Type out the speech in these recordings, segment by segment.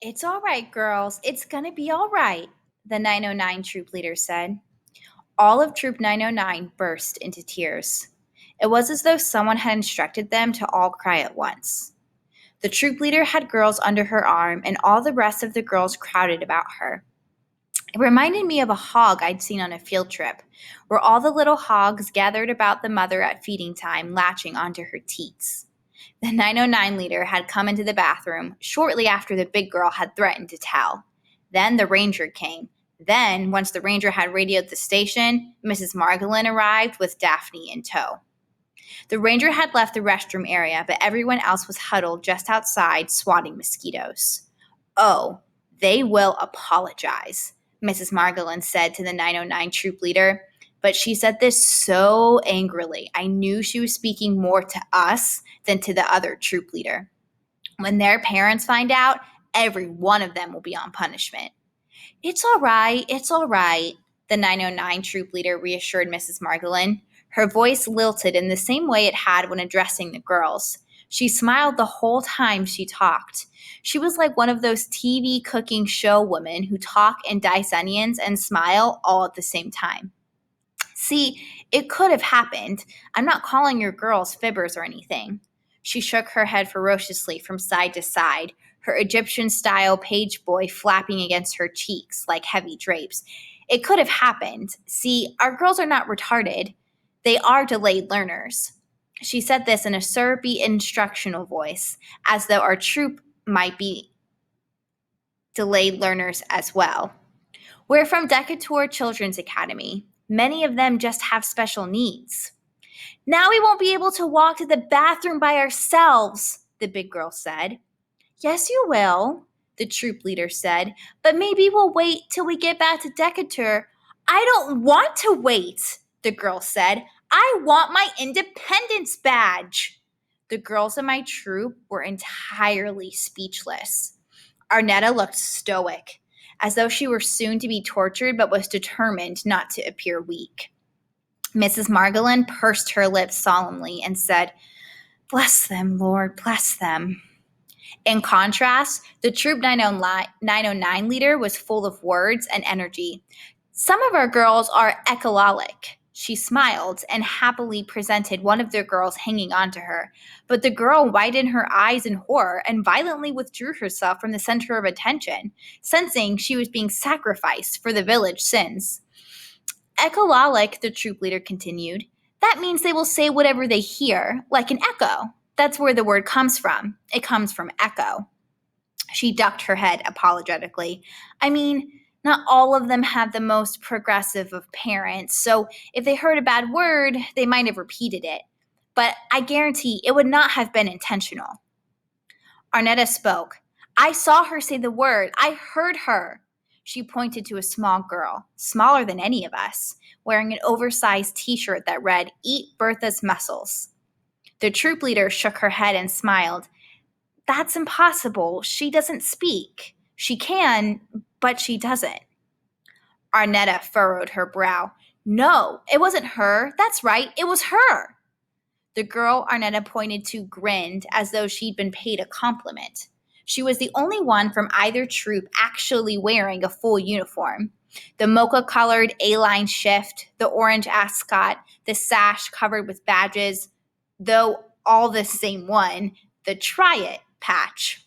It's all right, girls. It's gonna be all right, the 909 troop leader said. All of Troop 909 burst into tears. It was as though someone had instructed them to all cry at once. The troop leader had girls under her arm, and all the rest of the girls crowded about her. It reminded me of a hog I'd seen on a field trip, where all the little hogs gathered about the mother at feeding time, latching onto her teats. The 909 leader had come into the bathroom shortly after the big girl had threatened to tell. Then the ranger came. Then, once the ranger had radioed the station, Mrs. Margolin arrived with Daphne in tow. The ranger had left the restroom area, but everyone else was huddled just outside, swatting mosquitoes. Oh, they will apologize, Mrs. Margolin said to the 909 troop leader. But she said this so angrily, I knew she was speaking more to us than to the other troop leader. When their parents find out, every one of them will be on punishment. It's all right, the 909 troop leader reassured Mrs. Margolin. Her voice lilted in the same way it had when addressing the girls. She smiled the whole time she talked. She was like one of those TV cooking show women who talk and dice onions and smile all at the same time. See, it could have happened. I'm not calling your girls fibbers or anything. She shook her head ferociously from side to side, her Egyptian-style page boy flapping against her cheeks like heavy drapes. It could have happened. See, our girls are not retarded. They are delayed learners. She said this in a syrupy instructional voice, as though our troop might be delayed learners as well. We're from Decatur Children's Academy. Many of them just have special needs. Now we won't be able to walk to the bathroom by ourselves, the big girl said. Yes, you will, the troop leader said, but maybe we'll wait till we get back to Decatur. I don't want to wait, the girl said. I want my independence badge. The girls in my troop were entirely speechless. Arnetta looked stoic, as though she were soon to be tortured but was determined not to appear weak. Mrs. Margolin pursed her lips solemnly and said, Bless them, Lord, bless them. In contrast, the Troop 909 leader was full of words and energy. Some of our girls are echolalic. She smiled and happily presented one of the girls hanging onto her, but the girl widened her eyes in horror and violently withdrew herself from the center of attention, sensing she was being sacrificed for the village sins. Echolalic, the troop leader continued, that means they will say whatever they hear, like an echo. That's where the word comes from. It comes from echo. She ducked her head apologetically. I mean, not all of them have the most progressive of parents, so if they heard a bad word, they might have repeated it. But I guarantee it would not have been intentional. Arnetta spoke. I saw her say the word. I heard her. She pointed to a small girl, smaller than any of us, wearing an oversized t-shirt that read, Eat Bertha's Muscles. The troop leader shook her head and smiled. That's impossible. She doesn't speak. She can, but she doesn't. Arnetta furrowed her brow. No, it wasn't her. That's right. It was her. The girl Arnetta pointed to grinned as though she'd been paid a compliment. She was the only one from either troop actually wearing a full uniform. The mocha-colored A-line shift, the orange ascot, the sash covered with badges, though all the same one, the Try It patch.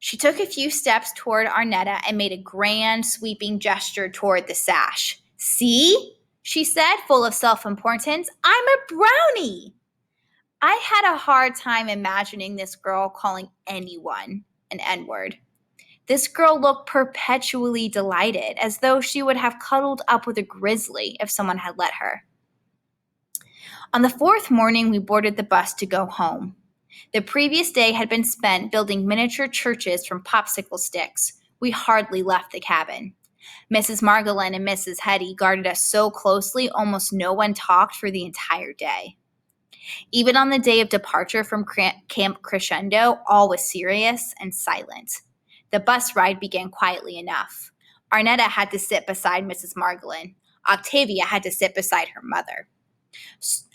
She took a few steps toward Arnetta and made a grand sweeping gesture toward the sash. See? She said, full of self-importance, I'm a brownie. I had a hard time imagining this girl calling anyone an N-word. This girl looked perpetually delighted, as though she would have cuddled up with a grizzly if someone had let her. On the fourth morning, we boarded the bus to go home. The previous day had been spent building miniature churches from popsicle sticks. We hardly left the cabin. Mrs. Margolin and Mrs. Hetty guarded us so closely almost no one talked for the entire day. Even on the day of departure from Camp Crescendo, all was serious and silent. The bus ride began quietly enough. Arnetta had to sit beside Mrs. Margolin. Octavia had to sit beside her mother.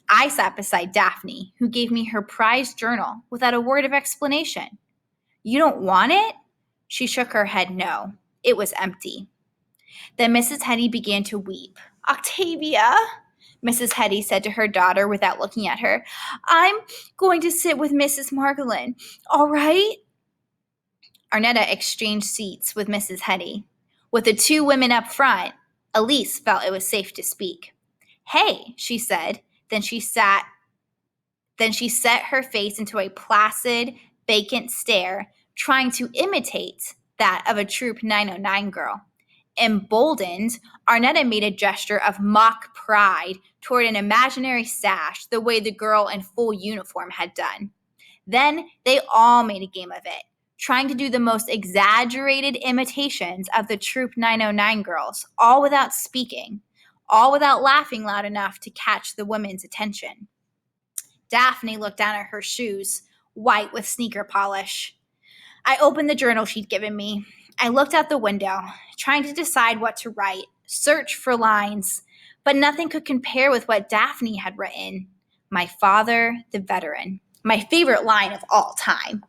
I sat beside Daphne, who gave me her prized journal without a word of explanation. You don't want it? She shook her head no. It was empty. Then Mrs. Hetty began to weep. Octavia, Mrs. Hetty said to her daughter without looking at her, I'm going to sit with Mrs. Margolin, all right? Arnetta exchanged seats with Mrs. Hetty. With the two women up front, Elise felt it was safe to speak. Hey, she said. Then she set her face into a placid, vacant stare, trying to imitate that of a Troop 909 girl. Emboldened, Arnetta made a gesture of mock pride toward an imaginary sash, the way the girl in full uniform had done. Then they all made a game of it, trying to do the most exaggerated imitations of the Troop 909 girls, all without speaking, all without laughing loud enough to catch the women's attention. Daphne looked down at her shoes, white with sneaker polish. I opened the journal she'd given me. I looked out the window, trying to decide what to write, search for lines, but nothing could compare with what Daphne had written. My father, the veteran. My favorite line of all time.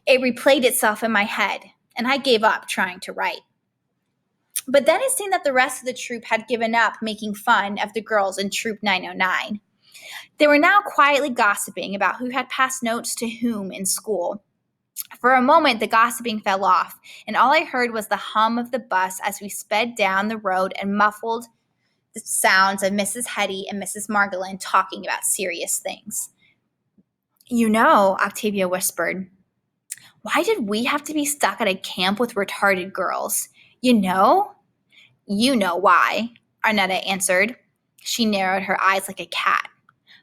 It replayed itself in my head, and I gave up trying to write. But then it seemed that the rest of the troop had given up making fun of the girls in Troop 909. They were now quietly gossiping about who had passed notes to whom in school. For a moment, the gossiping fell off, and all I heard was the hum of the bus as we sped down the road and muffled the sounds of Mrs. Hetty and Mrs. Margolin talking about serious things. You know, Octavia whispered, why did we have to be stuck at a camp with retarded girls? You know? You know why, Arnetta answered. She narrowed her eyes like a cat.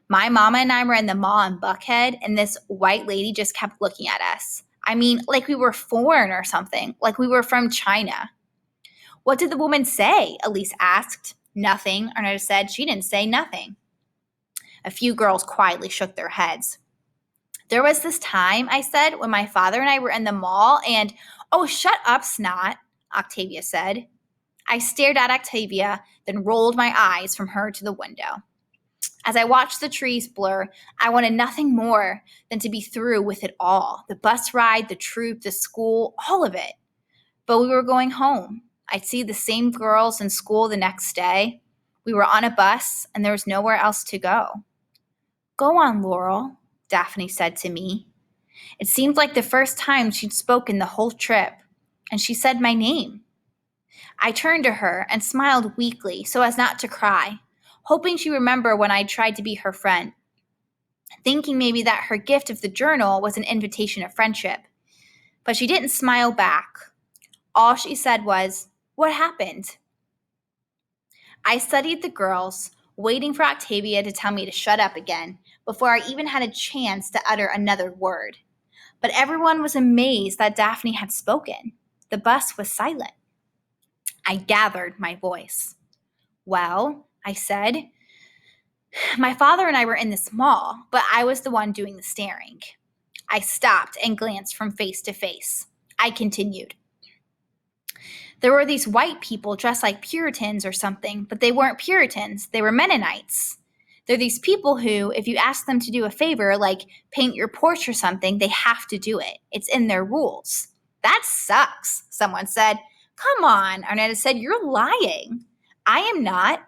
My mama and I were in the mall in Buckhead, and this white lady just kept looking at us. I mean, like we were foreign or something, like we were from China. What did the woman say? Elise asked. Nothing, Arnetta said. She didn't say nothing. A few girls quietly shook their heads. There was this time, I said, when my father and I were in the mall and, oh, shut up, snot, Octavia said. I stared at Octavia, then rolled my eyes from her to the window. As I watched the trees blur, I wanted nothing more than to be through with it all. The bus ride, the troop, the school, all of it. But we were going home. I'd see the same girls in school the next day. We were on a bus, and there was nowhere else to go. Go on, Laurel, Daphne said to me. It seemed like the first time she'd spoken the whole trip, and she said my name. I turned to her and smiled weakly so as not to cry, hoping she'd remember when I tried to be her friend, thinking maybe that her gift of the journal was an invitation of friendship. But she didn't smile back. All she said was, "What happened?" I studied the girls, waiting for Octavia to tell me to shut up again before I even had a chance to utter another word. But everyone was amazed that Daphne had spoken. The bus was silent. I gathered my voice. Well, I said, my father and I were in this mall, but I was the one doing the staring. I stopped and glanced from face to face. I continued. There were these white people dressed like Puritans or something, but they weren't Puritans. They were Mennonites. They're these people who, if you ask them to do a favor, like paint your porch or something, they have to do it. It's in their rules. That sucks, someone said. Come on, Arnetta said, you're lying. I am not.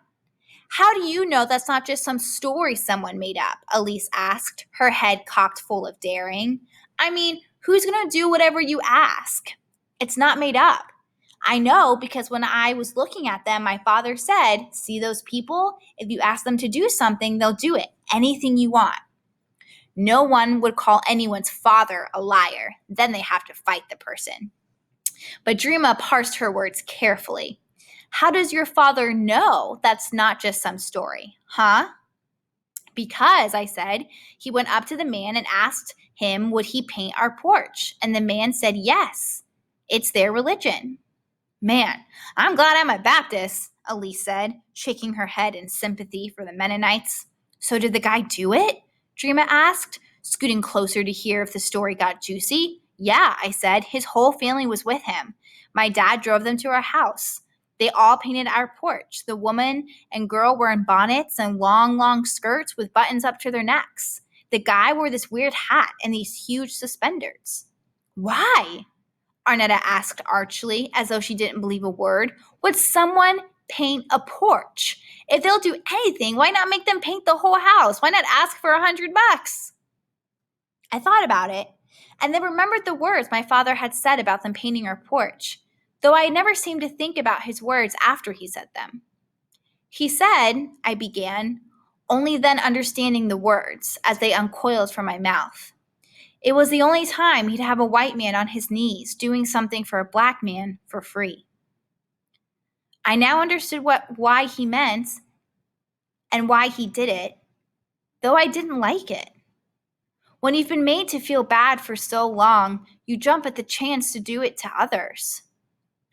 How do you know that's not just some story someone made up? Elise asked, her head cocked full of daring. I mean, who's going to do whatever you ask? It's not made up. I know because when I was looking at them, my father said, see those people? If you ask them to do something, they'll do it. Anything you want. No one would call anyone's father a liar. Then they have to fight the person. But Dreama parsed her words carefully. How does your father know that's not just some story? Huh? Because, I said, he went up to the man and asked him, would he paint our porch? And the man said, yes, it's their religion. Man, I'm glad I'm a Baptist, Elise said, shaking her head in sympathy for the Mennonites. So did the guy do it? Dreama asked, scooting closer to hear if the story got juicy. Yeah, I said, his whole family was with him. My dad drove them to our house. They all painted our porch. The woman and girl were in bonnets and long, long skirts with buttons up to their necks. The guy wore this weird hat and these huge suspenders. Why? Arnetta asked archly, as though she didn't believe a word. Would someone paint a porch? If they'll do anything, why not make them paint the whole house? Why not ask for $100? I thought about it, and then remembered the words my father had said about them painting our porch, though I had never seemed to think about his words after he said them. He said, I began, only then understanding the words as they uncoiled from my mouth. It was the only time he'd have a white man on his knees doing something for a black man for free. I now understood why he meant and why he did it, though I didn't like it. When you've been made to feel bad for so long, you jump at the chance to do it to others.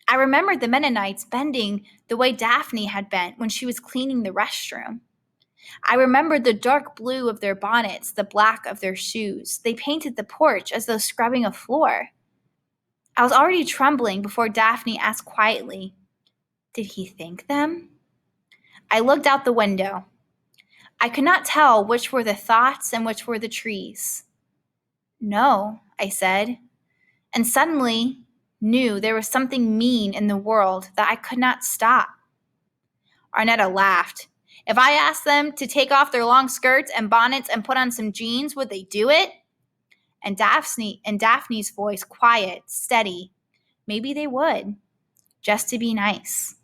I remembered the Mennonites bending the way Daphne had bent when she was cleaning the restroom. I remembered the dark blue of their bonnets, the black of their shoes. They painted the porch as though scrubbing a floor. I was already trembling before Daphne asked quietly, Did he thank them? I looked out the window. I could not tell which were the thoughts and which were the trees. No, I said, and suddenly knew there was something mean in the world that I could not stop. Arnetta laughed. If I asked them to take off their long skirts and bonnets and put on some jeans, would they do it? And Daphne's voice quiet, steady. Maybe they would, just to be nice.